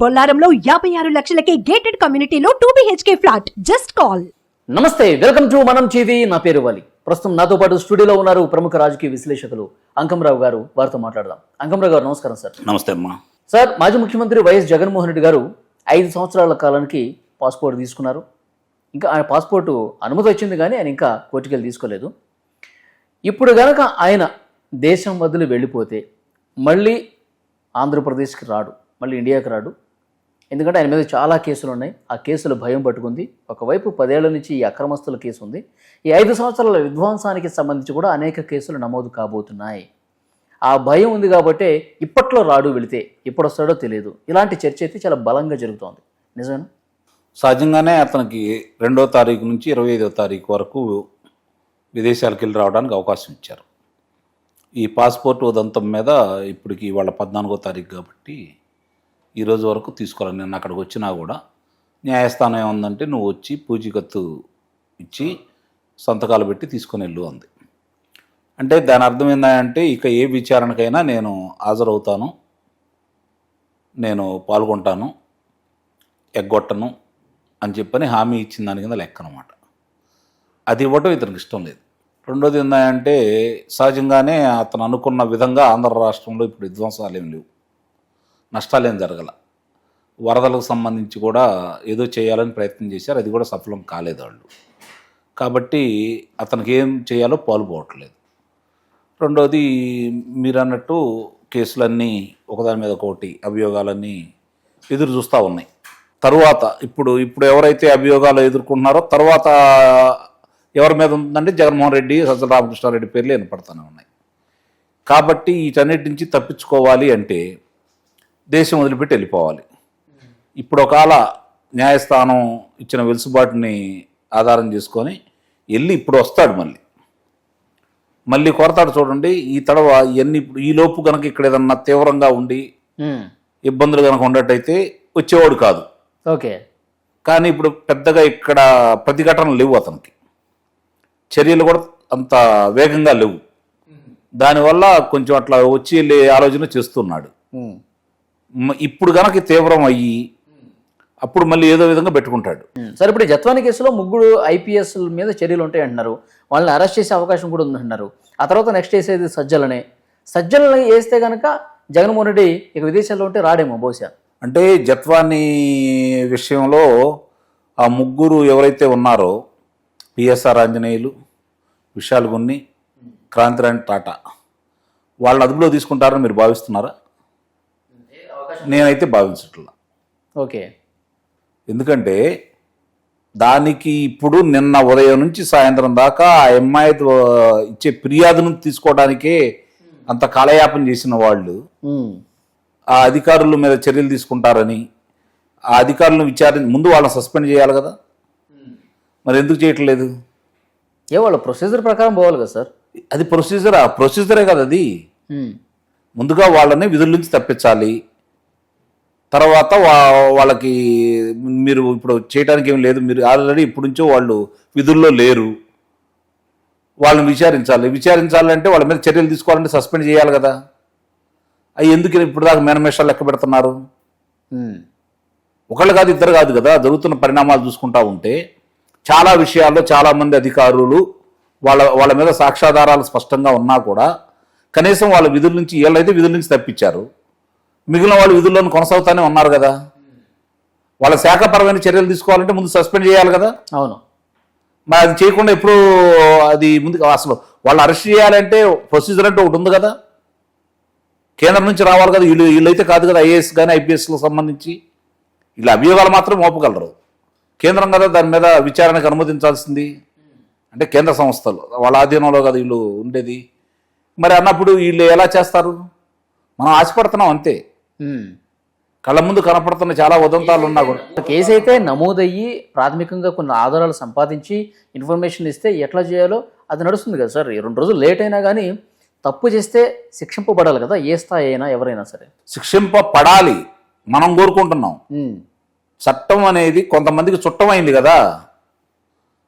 బొల్లారంలో 56 లక్షలకే gated కమ్యూనిటీలో 2 BHK flat. Just call. నమస్తే, welcome to మనం టీవీ. నా పేరు వాలి. ప్రస్తుతం నాతో పాటు స్టూడియోలో ఉన్నారు ప్రముఖ రాజకీయ విశ్లేషకులు అంకంరావు గారు. వారితో మాట్లాడదాం. అంకంరావు గారు నమస్కారం సార్. నమస్తే అమ్మా. సార్, మాజీ ముఖ్యమంత్రి వైఎస్ జగన్మోహన్ రెడ్డి గారు 5 సంవత్సరాల కాలానికి పాస్పోర్ట్ తీసుకున్నారు. ఇంకా ఆయన పాస్పోర్టు అనుమతి వచ్చింది కానీ ఆయన ఇంకా కోర్టుకెళ్ళి తీసుకోలేదు. ఇప్పుడు గనక ఆయన దేశం వదిలి వెళ్ళిపోతే మళ్ళీ ఆంధ్రప్రదేశ్కి రాడు, మళ్ళీ ఇండియాకి రాడు. ఎందుకంటే ఆయన మీద చాలా కేసులు ఉన్నాయి. ఆ కేసులు భయం పట్టుకుంది. ఒకవైపు 10 ఏళ్ల నుంచి ఈ అక్రమస్తుల కేసు ఉంది. ఈ 5 సంవత్సరాల విధ్వంసానికి సంబంధించి కూడా అనేక కేసులు నమోదు కాబోతున్నాయి. ఆ భయం ఉంది కాబట్టే ఇప్పట్లో రాడు, వెళితే ఎప్పుడు వస్తాడో తెలియదు. ఇలాంటి చర్చ అయితే చాలా బలంగా జరుగుతోంది. నిజమేనా? సహజంగానే అతనికి 2వ తారీఖు నుంచి 25వ తారీఖు వరకు విదేశాలకు వెళ్ళి రావడానికి అవకాశం ఇచ్చారు. ఈ పాస్పోర్ట్ ఉదంతం మీద ఇప్పటికి ఇవాళ 14వ తారీఖు కాబట్టి ఈరోజు వరకు తీసుకోవాలి. నేను అక్కడికి వచ్చినా కూడా న్యాయస్థానం ఏముందంటే నువ్వు వచ్చి పూచీకత్తు ఇచ్చి సంతకాలు పెట్టి తీసుకొని వెళ్ళు అంది. అంటే దాని అర్థం ఏంటంటే ఇక ఏ విచారణకైనా నేను హాజరవుతాను, నేను పాల్గొంటాను, ఎగ్గొట్టను అని చెప్పని హామీ ఇచ్చిన దాని కింద లెక్క అనమాట. అది ఇవ్వటం ఇతనికి ఇష్టం లేదు. రెండోది ఏంటంటే సహజంగానే అతను అనుకున్న విధంగా ఆంధ్ర రాష్ట్రంలో ఇప్పుడు విధ్వంసాలు ఏం లేవు, నష్టాలేం జరగల. వరదలకు సంబంధించి కూడా ఏదో చేయాలని ప్రయత్నం చేశారు, అది కూడా సఫలం కాలేదు వాళ్ళు. కాబట్టి అతనికి ఏం చేయాలో పాల్పోవట్లేదు. రెండోది మీరు అన్నట్టు కేసులన్నీ ఒకదాని మీద ఒకటి, అభియోగాలన్నీ ఎదురు చూస్తూ ఉన్నాయి. తరువాత ఇప్పుడు ఎవరైతే అభియోగాలు ఎదుర్కొంటున్నారో తర్వాత ఎవరి మీద ఉందంటే జగన్మోహన్ రెడ్డి, సజ్జల రామకృష్ణారెడ్డి పేర్లు వినపడుతూనే ఉన్నాయి. కాబట్టి వీటన్నిటి నుంచి తప్పించుకోవాలి అంటే దేశం వదిలిపెట్టి వెళ్ళిపోవాలి. ఇప్పుడు ఒకవేళ న్యాయస్థానం ఇచ్చిన వెసులుబాటుని ఆధారం చేసుకొని వెళ్ళి ఇప్పుడు వస్తాడు, మళ్ళీ కొరతాడు. చూడండి, ఈ తడవ ఇవన్నీ ఈ లోపు కనుక ఇక్కడ ఏదన్నా తీవ్రంగా ఉండి ఇబ్బందులు కనుక ఉండేటైతే వచ్చేవాడు కాదు. ఓకే. కానీ ఇప్పుడు పెద్దగా ఇక్కడ ప్రతిఘటనలు లేవు, అతనికి చర్యలు కూడా అంత వేగంగా లేవు. దానివల్ల కొంచెం అట్లా వచ్చి వెళ్ళే ఆలోచన చేస్తున్నాడు. ఇప్పుడు కనుక తీవ్రం అయ్యి అప్పుడు మళ్ళీ ఏదో విధంగా పెట్టుకుంటాడు. సరే, ఇప్పుడు జత్వాని కేసులో 3 IPS మీద చర్యలు ఉంటాయి అంటున్నారు. వాళ్ళని అరెస్ట్ చేసే అవకాశం కూడా ఉందంటున్నారు. ఆ తర్వాత నెక్స్ట్ వేసేది సజ్జలని వేస్తే కనుక జగన్మోహన్ రెడ్డి ఇక విదేశాల్లో ఉంటే రాడేమో బహుశా. అంటే జత్వాని విషయంలో ఆ 3 ఎవరైతే ఉన్నారో PSR ఆంజనేయులు, విశాల్ గున్ని, క్రాంతిరాణి టాటా, వాళ్ళని అదుపులో తీసుకుంటారని మీరు భావిస్తున్నారా? నేనైతే భావించట్లా. ఓకే. ఎందుకంటే దానికి ఇప్పుడు నిన్న ఉదయం నుంచి సాయంత్రం దాకా ఆ అమ్మాయి ఇచ్చే ఫిర్యాదును తీసుకోవడానికే అంత కాలయాపన చేసిన వాళ్ళు ఆ అధికారుల మీద చర్యలు తీసుకుంటారని, ఆ అధికారులను ముందు వాళ్ళని సస్పెండ్ చేయాలి కదా. మరి ఎందుకు చేయట్లేదు? వాళ్ళ ప్రొసీజర్ ప్రకారం పోవాలి కదా సార్. అది ప్రొసీజరే కదా అది. ముందుగా వాళ్ళని విధుల నుంచి తప్పించాలి. తర్వాత వాళ్ళకి మీరు ఇప్పుడు చేయడానికి ఏం లేదు, మీరు ఆల్రెడీ ఇప్పటి నుంచో వాళ్ళు విధుల్లో లేరు, వాళ్ళని విచారించాలంటే వాళ్ళ మీద చర్యలు తీసుకోవాలంటే సస్పెండ్ చేయాలి కదా. అవి ఎందుకు ఇప్పుడు దాకా మేనమేషాలు లెక్క పెడుతున్నారు? ఒకళ్ళు కాదు, ఇద్దరు కాదు కదా. జరుగుతున్న పరిణామాలు చూసుకుంటా ఉంటే చాలా విషయాల్లో చాలామంది అధికారులు వాళ్ళ మీద సాక్ష్యాధారాలు స్పష్టంగా ఉన్నా కూడా కనీసం వాళ్ళ విధుల నుంచి వీళ్ళైతే విధుల నుంచి తప్పించారు, మిగిలిన వాళ్ళు విధుల్లోనూ కొనసాగుతానే ఉన్నారు కదా. వాళ్ళ శాఖపరమైన చర్యలు తీసుకోవాలంటే ముందు సస్పెండ్ చేయాలి కదా. అవును. మరి అది చేయకుండా ఎప్పుడు అది ముందు అసలు వాళ్ళు అరెస్ట్ చేయాలంటే ప్రొసీజర్ అంటే ఒకటి ఉంది కదా, కేంద్రం నుంచి రావాలి కదా. వీళ్ళైతే కాదు కదా, IAS కానీ IPSలకు సంబంధించి వీళ్ళ అభియోగాలు మాత్రం మోపగలరు. కేంద్రం కదా దాని మీద విచారణకు అనుమతించాల్సింది. అంటే కేంద్ర సంస్థలు వాళ్ళ ఆధీనంలో కదా వీళ్ళు ఉండేది. మరి అన్నప్పుడు వీళ్ళు ఎలా చేస్తారు? మనం ఆశపడుతున్నాం అంతే. కళ్ళ ముందు కనపడుతున్న చాలా ఉదంతాలు ఉన్నా కూడా కేసు అయితే నమోదయ్యి ప్రాథమికంగా కొన్ని ఆధారాలు సంపాదించి ఇన్ఫర్మేషన్ ఇస్తే ఎట్లా చేయాలో అది నడుస్తుంది కదా సార్. 2 రోజులు లేట్ అయినా కానీ తప్పు చేస్తే శిక్షింపబడాలి కదా, ఏ స్థాయి అయినా ఎవరైనా సరే. శిక్షింపబడాలి మనం కోరుకుంటున్నాం. చట్టం అనేది కొంతమందికి చుట్టమైంది కదా.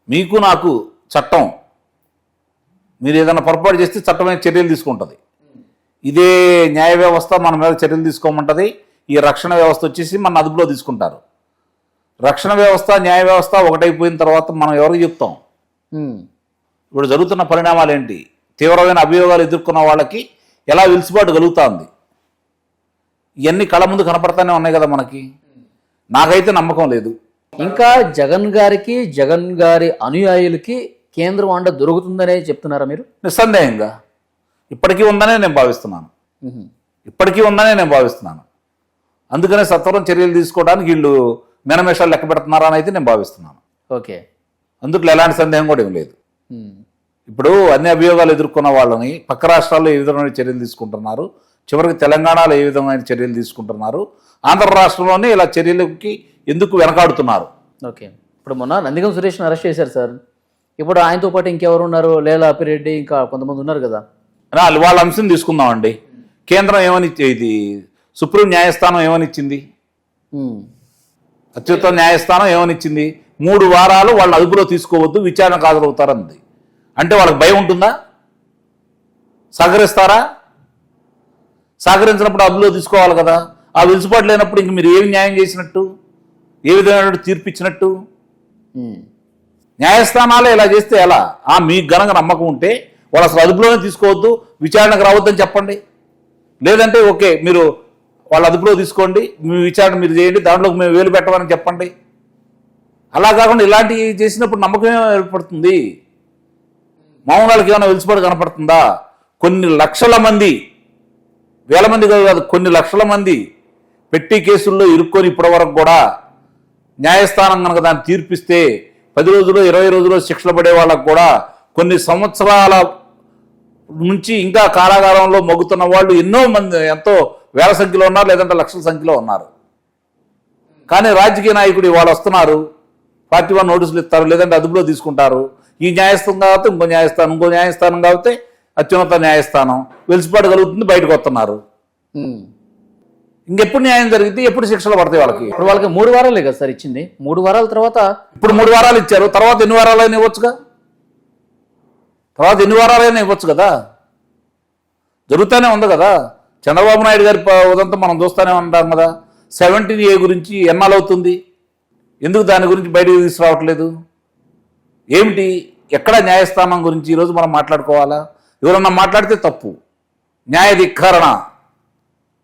మీకు నాకు చట్టం, మీరు ఏదైనా పొరపాటు చేస్తే చట్టమైన చర్యలు తీసుకుంటుంది. ఇదే న్యాయ వ్యవస్థ మన మీద చర్యలు తీసుకోమంటుంది. ఈ రక్షణ వ్యవస్థ వచ్చేసి మన అదుపులో తీసుకుంటారు. రక్షణ వ్యవస్థ న్యాయ వ్యవస్థ ఒకటైపోయిన తర్వాత మనం ఎవరికి చెప్తాం? ఇప్పుడు జరుగుతున్న పరిణామాలు ఏంటి? తీవ్రమైన అభియోగాలు ఎదుర్కొన్న వాళ్ళకి ఎలా వెలుసుబాటు కలుగుతుంది? ఇవన్నీ కళ్ళ ముందు కనపడతానే ఉన్నాయి కదా మనకి. నాకైతే నమ్మకం లేదు. ఇంకా జగన్ గారికి, జగన్ గారి అనుయాయులకి కేంద్రం అండ దొరుకుతుందనే చెప్తున్నారా మీరు? నిస్సందేహంగా ఇప్పటికీ ఉందనే నేను భావిస్తున్నాను. అందుకనే సత్వరం చర్యలు తీసుకోవడానికి వీళ్ళు మెనమేషాలు లెక్క పెడుతున్నారా అని అయితే నేను భావిస్తున్నాను. ఓకే, అందుట్లో ఎలాంటి సందేహం కూడా ఏం లేదు. ఇప్పుడు అన్ని అభియోగాలు ఎదుర్కొన్న వాళ్ళని పక్క రాష్ట్రాల్లో ఏ విధమైన చర్యలు తీసుకుంటున్నారు, చివరికి తెలంగాణలో ఏ విధమైన చర్యలు తీసుకుంటున్నారు, ఆంధ్ర రాష్ట్రంలోనే ఇలా చర్యలకి ఎందుకు వెనకాడుతున్నారు? ఓకే, ఇప్పుడు మొన్న నందిగం సురేష్ని అరెస్ట్ చేశారు సార్. ఇప్పుడు ఆయనతో పాటు ఇంకెవరు ఉన్నారు? లేలా అప్పిరెడ్డి, ఇంకా కొంతమంది ఉన్నారు కదా. వాళ్ళ అంశం తీసుకుందామండి. కేంద్రం ఏమని, ఇది సుప్రీం న్యాయస్థానం ఏమనిచ్చింది? అత్యుత్తమ న్యాయస్థానం ఏమనిచ్చింది? 3 వారాలు వాళ్ళ అదుపులో తీసుకోవద్దు, విచారణకు హాజరవుతారన్నది. అంటే వాళ్ళకి భయం ఉంటుందా? సహకరిస్తారా? సహకరించినప్పుడు అదుపులో తీసుకోవాలి కదా. ఆ వెలుసుబాటు లేనప్పుడు ఇంక మీరు ఏమి న్యాయం చేసినట్టు, ఏ విధమైన తీర్పు ఇచ్చినట్టు? న్యాయస్థానాలే ఇలా చేస్తే ఎలా? మీకు గనక నమ్మకం ఉంటే వాళ్ళు అసలు అదుపులోనే తీసుకోవద్దు, విచారణకు రావద్దని చెప్పండి. లేదంటే ఓకే, మీరు వాళ్ళ అదుపులో తీసుకోండి, మీ విచారణ మీరు చేయండి, దాంట్లోకి మేము వేలు పెట్టమని చెప్పండి. అలా కాకుండా ఇలాంటివి చేసినప్పుడు నమ్మకం ఏర్పడుతుంది? మామూలుకి ఏమైనా వెలుసుబాటు కనపడుతుందా? కొన్ని లక్షల మంది, వేల మంది కాదు, కొన్ని లక్షల మంది పెట్టి కేసుల్లో ఇరుక్కొని ఇప్పటి వరకు కూడా న్యాయస్థానం కనుక దాన్ని తీర్పిస్తే 10 రోజులు 20 రోజులు శిక్షలు పడే వాళ్ళకు కూడా కొన్ని సంవత్సరాల నుంచి ఇంకా కారాగారంలో మగ్గుతున్న వాళ్ళు ఎంతో వేల సంఖ్యలో ఉన్నారు, లేదంటే లక్షల సంఖ్యలో ఉన్నారు. కానీ రాజకీయ నాయకుడు వాళ్ళు వస్తున్నారు, పార్టీ వాళ్ళు నోటీసులు ఇస్తారు, లేదంటే అదుపులో తీసుకుంటారు. ఈ న్యాయస్థానం కాబట్టి ఇంకో న్యాయస్థానం కాబట్టి అత్యున్నత న్యాయస్థానం, వెలుసుబాటు కలుగుతుంది, బయటకు వస్తున్నారు. ఇంకెప్పుడు న్యాయం జరిగితే ఎప్పుడు శిక్షలు పడతాయి వాళ్ళకి? ఇప్పుడు వాళ్ళకి 3 వారాలే కదా సార్ ఇచ్చింది. 3 వారాల తర్వాత ఇప్పుడు 3 వారాలు ఇచ్చారు, తర్వాత ఎన్ని వారాలైనా ఇవ్వచ్చు కదా. జరుగుతూనే ఉంది కదా. చంద్రబాబు నాయుడు గారి ఉదంతా మనం చూస్తూనే ఉంటాం కదా. 17A గురించి ఎన్నాళ్ళవుతుంది, ఎందుకు దాని గురించి బయటకు తీసుకురావట్లేదు? ఏమిటి, ఎక్కడ న్యాయస్థానం గురించి ఈరోజు మనం మాట్లాడుకోవాలా? ఎవరన్నా మాట్లాడితే తప్పు, న్యాయ ధిక్కరణ,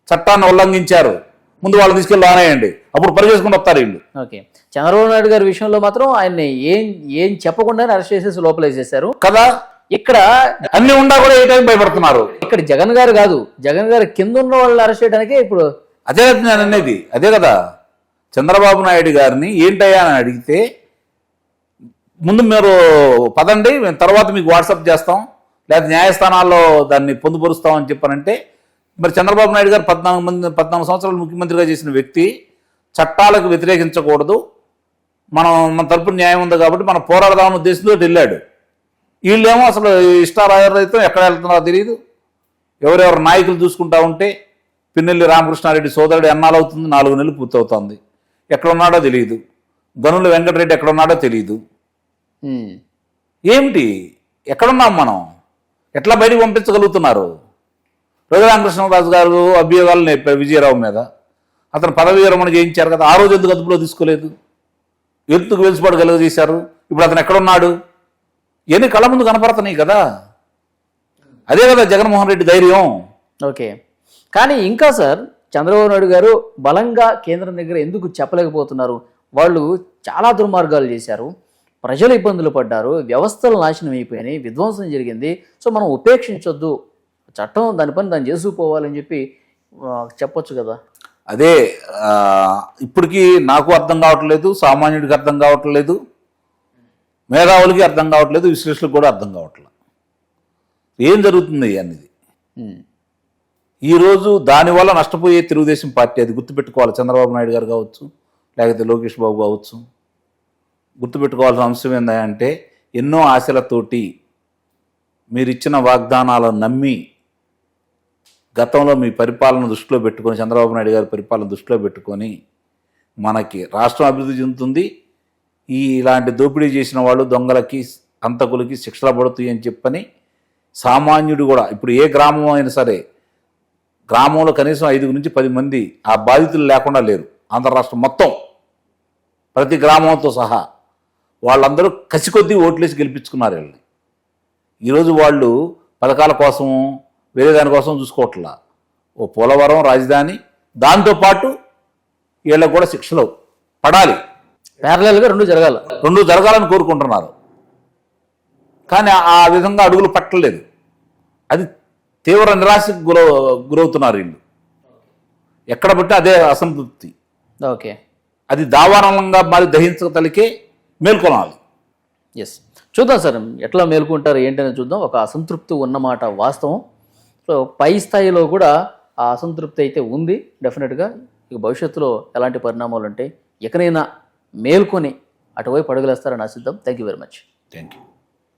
చట్టాన్ని ఉల్లంఘించారు, ముందు వాళ్ళు తీసుకెళ్ళి ఆనేయండి, అప్పుడు పని చేసుకుని వస్తారు వీళ్ళు. ఓకే, చంద్రబాబు నాయుడు గారి విషయంలో మాత్రం ఆయన్ని ఏం చెప్పకుండానే అరెస్ట్ చేసేసి లోపలేసేసారు కదా. ఇక్కడ అన్ని ఉండా కూడా ఏ టైం భయపడుతున్నారు. ఇక్కడ జగన్ గారు కాదు, జగన్ గారు కింద ఉన్న వాళ్ళు అరెస్ట్ చేయడానికే ఇప్పుడు అదే నేను అనేది. అదే కదా, చంద్రబాబు నాయుడు గారిని ఏంటయ్యా అని అడిగితే ముందు మీరు పదండి, మేము తర్వాత మీకు వాట్సాప్ చేస్తాం, లేదా న్యాయస్థానాల్లో దాన్ని పొందుపరుస్తాం అని చెప్పానంటే, మరి చంద్రబాబు నాయుడు గారు 14 సంవత్సరాలు ముఖ్యమంత్రిగా చేసిన వ్యక్తి చట్టాలకు వ్యతిరేకించకూడదు, మన తరపున న్యాయం ఉంది కాబట్టి మనం పోరాడదామన్న ఉద్దేశంతో వెళ్ళాడు. వీళ్ళేమో అసలు ఇష్టారాయితం ఎక్కడ వెళ్తున్నారో తెలియదు. ఎవరెవరు నాయకులు చూసుకుంటా ఉంటే పిన్నెల్లి రామకృష్ణారెడ్డి సోదరుడు ఎన్నాళ్ళవుతుంది, 4 నెలలు పూర్తవుతుంది, ఎక్కడున్నాడో తెలియదు. గనుల వెంకటరెడ్డి ఎక్కడున్నాడో తెలియదు. ఏమిటి, ఎక్కడున్నాం మనం? ఎట్లా బయటకు పంపించగలుగుతున్నారు? రఘురామకృష్ణరాజు గారు అభియోగాలు నేర్పారు విజయరావు మీద, అతను పదవి విరమణ చేయించారు కదా. ఆ రోజు ఎందుకు అదుపులో తీసుకోలేదు? ఎందుకు వెలుసుబాటు కలుగజేశారు? ఇప్పుడు అతను ఎక్కడున్నాడు? ఇవన్నీ కళ్ళ ముందు కనపడుతున్నాయి కదా. అదే కదా జగన్మోహన్ రెడ్డి ధైర్యం. ఓకే, కానీ ఇంకా సార్ చంద్రబాబు నాయుడు గారు బలంగా కేంద్రం దగ్గర ఎందుకు చెప్పలేకపోతున్నారు? వాళ్ళు చాలా దుర్మార్గాలు చేశారు, ప్రజలు ఇబ్బందులు పడ్డారు, వ్యవస్థలు నాశనం అయిపోయినాయి, విధ్వంసం జరిగింది. సో మనం ఉపేక్షించొద్దు, చట్టం దాని పని దాన్ని చేసుకుపోవాలని చెప్పి చెప్పొచ్చు కదా. అదే ఇప్పటికీ నాకు అర్థం కావట్లేదు, సామాన్యుడికి అర్థం కావట్లేదు, మేధావులకి అర్థం కావట్లేదు, విశ్లేషకులకు కూడా అర్థం కావట్లేదు ఏం జరుగుతుంది అనేది. ఈరోజు దానివల్ల నష్టపోయే తెలుగుదేశం పార్టీ, అది గుర్తుపెట్టుకోవాలి. చంద్రబాబు నాయుడు గారు కావచ్చు, లేకపోతే లోకేష్ బాబు కావచ్చు, గుర్తుపెట్టుకోవాల్సిన అంశం ఏంటంటే, ఎన్నో ఆశలతోటి మీరు ఇచ్చిన వాగ్దానాలను నమ్మి గతంలో మీ పరిపాలన దృష్టిలో పెట్టుకొని, చంద్రబాబు నాయుడు గారి పరిపాలన దృష్టిలో పెట్టుకొని మనకి రాష్ట్రం అభివృద్ధి చెందుతుంది, ఇలాంటి దోపిడీ చేసిన వాళ్ళు దొంగలకి హంతకులకి శిక్షలు పడుతాయి అని చెప్పని సామాన్యుడు కూడా, ఇప్పుడు ఏ గ్రామం అయినా సరే గ్రామంలో కనీసం 5 నుంచి 10 మంది ఆ బాధితులు లేకుండా లేరు. ఆంధ్ర రాష్ట్రం మొత్తం ప్రతి గ్రామంతో సహా వాళ్ళందరూ కసికొద్దీ ఓట్లేసి గెలిపించుకున్నారు వీళ్ళని. ఈరోజు వాళ్ళు పథకాల కోసం వేరే దానికోసం చూసుకోవట్లా. ఓ పోలవరం రాజధాని, దాంతోపాటు వీళ్ళకు కూడా శిక్షలు పడాలి, ప్యారలల్గా రెండు జరగాలని కోరుకుంటున్నారు. కానీ ఆ విధంగా అడుగులు పట్టలేదు. అది తీవ్ర నిరాశకు గురవుతున్నారు వీళ్ళు. ఎక్కడ బట్టి అదే అసంతృప్తి. ఓకే, అది దావానంగా మరి దహించగలిగే మేల్కొనాలి. ఎస్, చూద్దాం సార్ ఎట్లా మేల్కొంటారు ఏంటనే చూద్దాం. ఒక అసంతృప్తి ఉన్నమాట వాస్తవం. సో పై స్థాయిలో కూడా ఆ అసంతృప్తి అయితే ఉంది డెఫినెట్గా. ఇక భవిష్యత్తులో ఎలాంటి పరిణామాలు ఉంటాయి, ఎక్కడైనా మేల్కొని అటువైపు అడుగులేస్తారని ఆశిద్దాం. Thank you very much. Thank you.